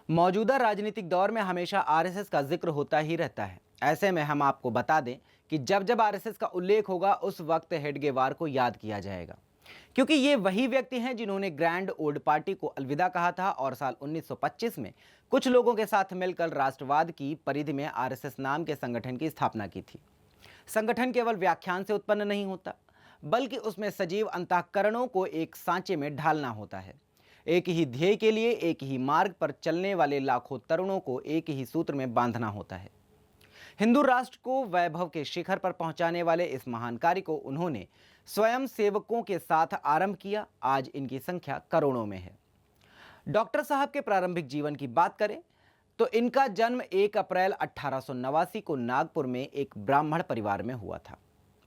मौजूदा राजनीतिक दौर में हमेशा आरएसएस का जिक्र होता ही रहता है। ऐसे में हम आपको बता दें कि जब जब आरएसएस का उल्लेख होगा उस वक्त हेडगेवार को याद किया जाएगा, क्योंकि ये वही व्यक्ति हैं जिन्होंने ग्रैंड ओल्ड पार्टी को अलविदा कहा था और साल 1925 में कुछ लोगों के साथ मिलकर राष्ट्रवाद की परिधि में आरएसएस नाम के संगठन की स्थापना की थी। संगठन केवल व्याख्यान से उत्पन्न नहीं होता, बल्कि उसमें सजीव अंतःकरणों को एक सांचे में ढालना होता है। एक ही ध्येय के लिए एक ही मार्ग पर चलने वाले लाखों तरुणों को एक ही सूत्र में बांधना होता है। हिंदू राष्ट्र को वैभव के शिखर पर पहुंचाने वाले इस महान कार्य को उन्होंने स्वयं सेवकों के साथ आरंभ किया। आज इनकी संख्या करोड़ों में है। डॉक्टर साहब के प्रारंभिक जीवन की बात करें तो इनका जन्म 1 अप्रैल 1889 को नागपुर में एक ब्राह्मण परिवार में हुआ था।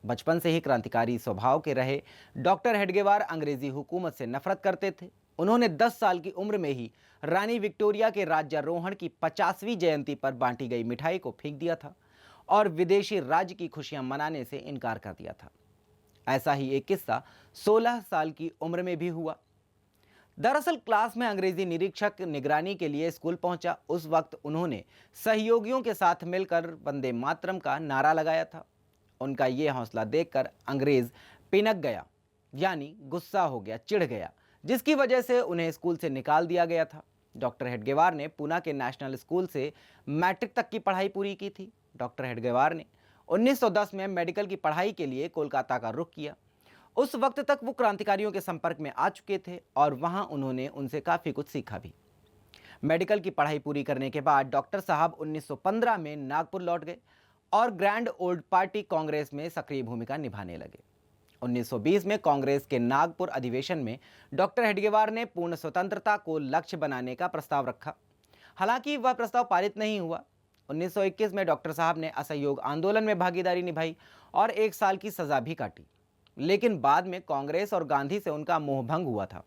बचपन से ही क्रांतिकारी स्वभाव के रहे डॉक्टर हेडगेवार अंग्रेजी हुकूमत से नफरत करते थे। उन्होंने 10 साल की उम्र में ही रानी विक्टोरिया के राज्यारोहण की 50वीं जयंती पर बांटी गई मिठाई को फेंक दिया था और विदेशी राज्य की खुशियां मनाने से इनकार कर दिया था। ऐसा ही एक किस्सा 16 साल की उम्र में भी हुआ। दरअसल क्लास में अंग्रेजी निरीक्षक निगरानी के लिए स्कूल पहुंचा। उस वक्त उन्होंने सहयोगियों के साथ मिलकर वंदे मातरम का नारा लगाया था। उनका यह हौसला देखकर अंग्रेज पिनक गया, यानी गुस्सा हो गया, चिढ़ गया, जिसकी वजह से उन्हें स्कूल से निकाल दिया गया था। डॉक्टर हेडगेवार ने पूना के नेशनल स्कूल से मैट्रिक तक की पढ़ाई पूरी की थी। डॉक्टर हेडगेवार ने 1910 में मेडिकल की पढ़ाई के लिए कोलकाता का रुख किया। उस वक्त तक वो क्रांतिकारियों के संपर्क में आ चुके थे और वहां उन्होंने उनसे काफी कुछ सीखा भी। मेडिकल की पढ़ाई पूरी करने के बाद डॉक्टर साहब 1915 में नागपुर लौट गए और ग्रैंड ओल्ड पार्टी कांग्रेस में सक्रिय भूमिका निभाने लगे। 1920 में कांग्रेस के नागपुर अधिवेशन में डॉक्टर हेडगेवार ने पूर्ण स्वतंत्रता को लक्ष्य बनाने का प्रस्ताव रखा। हालांकि वह प्रस्ताव पारित नहीं हुआ। 1921 में डॉक्टर साहब ने असहयोग आंदोलन में भागीदारी निभाई और 1 साल की सजा भी काटी, लेकिन बाद में कांग्रेस और गांधी से उनका मोहभंग हुआ था।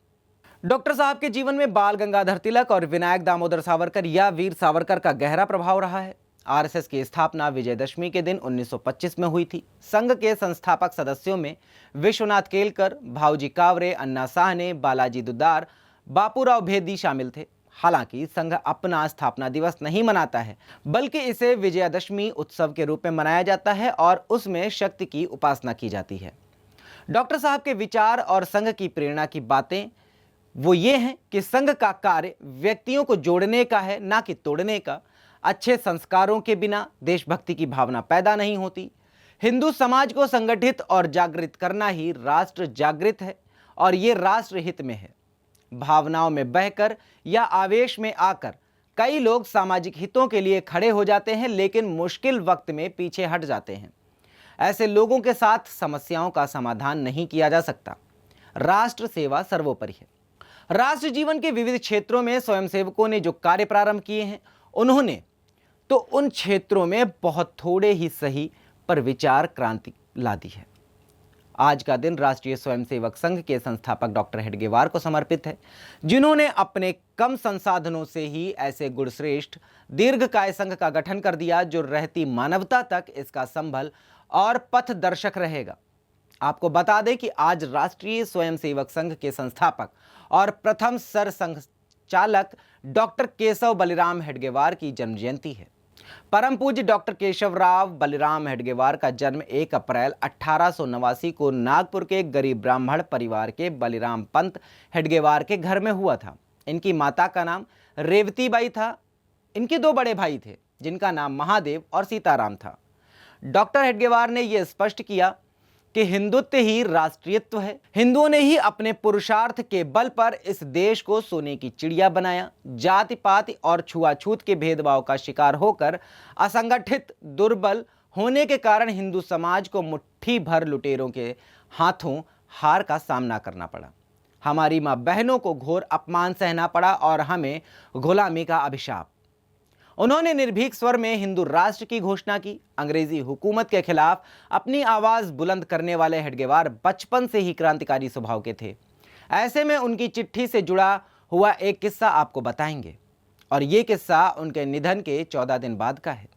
डॉक्टर साहब के जीवन में बाल गंगाधर तिलक और विनायक दामोदर सावरकर या वीर सावरकर का गहरा प्रभाव रहा है। आरएसएस की स्थापना विजयदशमी के दिन 1925 में हुई थी। संघ के संस्थापक सदस्यों में विश्वनाथ केलकर, भाऊजी कावरे, अन्ना साहने, बालाजी दुदार, बापूराव भेदी शामिल थे। हालांकि संघ अपना स्थापना दिवस नहीं मनाता है, बल्कि इसे विजयादशमी उत्सव के रूप में मनाया जाता है और उसमें शक्ति की उपासना की जाती है। डॉक्टर साहब के विचार और संघ की प्रेरणा की बातें वो ये हैं कि संघ का कार्य व्यक्तियों को जोड़ने का है, ना कि तोड़ने का। अच्छे संस्कारों के बिना देशभक्ति की भावना पैदा नहीं होती। हिंदू समाज को संगठित और जागृत करना ही राष्ट्र जागृत है और ये राष्ट्र हित में है। भावनाओं में बहकर या आवेश में आकर कई लोग सामाजिक हितों के लिए खड़े हो जाते हैं, लेकिन मुश्किल वक्त में पीछे हट जाते हैं। ऐसे लोगों के साथ समस्याओं का समाधान नहीं किया जा सकता। राष्ट्र सेवा सर्वोपरि है। राष्ट्र जीवन के विविध क्षेत्रों में स्वयंसेवकों ने जो कार्य प्रारंभ किए हैं, उन्होंने तो उन क्षेत्रों में बहुत थोड़े ही सही पर विचार क्रांति ला दी है। आज का दिन राष्ट्रीय स्वयंसेवक संघ के संस्थापक डॉक्टर हेडगेवार को समर्पित है, जिन्होंने अपने कम संसाधनों से ही ऐसे गुणश्रेष्ठ दीर्घकाय संघ का गठन कर दिया जो रहती मानवता तक इसका संभल और पथ दर्शक रहेगा। आपको बता दें कि आज राष्ट्रीय स्वयंसेवक संघ के संस्थापक और प्रथम सर संघचालक डॉक्टर केशव बलिराम हेडगेवार की जन्म जयंती है। परम पूज्य डॉक्टर केशवराव बलिराम हेडगेवार का जन्म 1 अप्रैल 1889 को नागपुर के गरीब ब्राह्मण परिवार के बलिराम पंत हेडगेवार के घर में हुआ था। इनकी माता का नाम रेवतीबाई था। इनके 2 बड़े भाई थे, जिनका नाम महादेव और सीताराम था। डॉक्टर हेडगेवार ने यह स्पष्ट किया कि हिंदुत्व ही राष्ट्रीयत्व है। हिंदुओं ने ही अपने पुरुषार्थ के बल पर इस देश को सोने की चिड़िया बनाया। जाति पात और छुआछूत के भेदभाव का शिकार होकर असंगठित दुर्बल होने के कारण हिंदू समाज को मुट्ठी भर लुटेरों के हाथों हार का सामना करना पड़ा। हमारी मां बहनों को घोर अपमान सहना पड़ा और हमें गुलामी का अभिशाप। उन्होंने निर्भीक स्वर में हिंदू राष्ट्र की घोषणा की। अंग्रेजी हुकूमत के खिलाफ अपनी आवाज बुलंद करने वाले हेडगेवार बचपन से ही क्रांतिकारी स्वभाव के थे। ऐसे में उनकी चिट्ठी से जुड़ा हुआ एक किस्सा आपको बताएंगे, और ये किस्सा उनके निधन के 14 दिन बाद का है,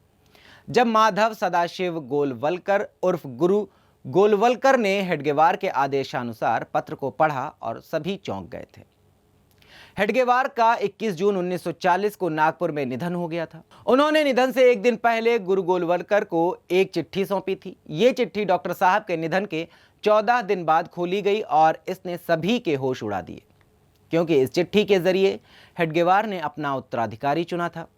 जब माधव सदाशिव गोलवलकर उर्फ गुरु गोलवलकर ने हेडगेवार के आदेशानुसार पत्र को पढ़ा और सभी चौंक गए थे। हेडगेवार का 21 जून 1940 को नागपुर में निधन हो गया था। उन्होंने निधन से एक दिन पहले गुरु गोलवलकर को एक चिट्ठी सौंपी थी। ये चिट्ठी डॉक्टर साहब के निधन के 14 दिन बाद खोली गई और इसने सभी के होश उड़ा दिए, क्योंकि इस चिट्ठी के जरिए हेडगेवार ने अपना उत्तराधिकारी चुना था।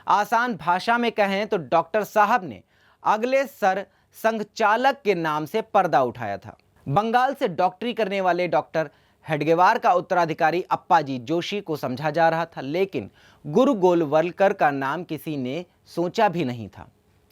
आसान भाषा में कहें तो डॉक्टर साहब ने अगले सर संघचालक के नाम से पर्दा उठाया था। बंगाल से डॉक्टरी करने वाले डॉक्टर हेडगेवार का उत्तराधिकारी अप्पाजी जोशी को समझा जा रहा था, लेकिन गुरु गोलवलकर का नाम किसी ने सोचा भी नहीं था।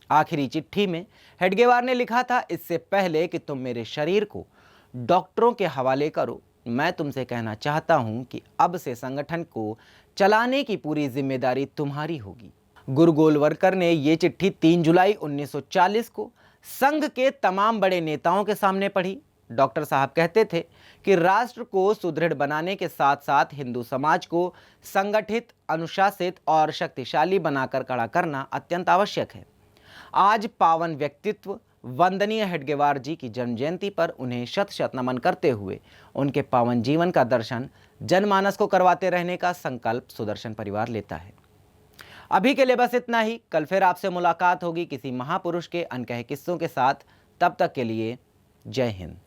आखिरी चिट्ठी में हेडगेवार ने लिखा था, इससे पहले कि तुम मेरे शरीर को डॉक्टरों के हवाले करो, मैं तुमसे कहना चाहता हूं कि अब से संगठन को चलाने की पूरी जिम्मेदारी तुम्हारी होगी। गुरु गोलवलकर ने यह चिट्ठी 3 जुलाई 1940 को संघ के तमाम बड़े नेताओं के सामने पढ़ी। डॉक्टर साहब कहते थे कि राष्ट्र को सुदृढ़ बनाने के साथ साथ हिंदू समाज को संगठित, अनुशासित और शक्तिशाली बनाकर खड़ा करना अत्यंत आवश्यक है। आज पावन व्यक्तित्व वंदनीय हेडगेवार जी की जन्म जयंती पर उन्हें शत शत नमन करते हुए उनके पावन जीवन का दर्शन जनमानस को करवाते रहने का संकल्प सुदर्शन परिवार लेता है। अभी के लिए बस इतना ही। कल फिर आपसे मुलाकात होगी किसी महापुरुष के अनकहे किस्सों के साथ। तब तक के लिए जय हिंद।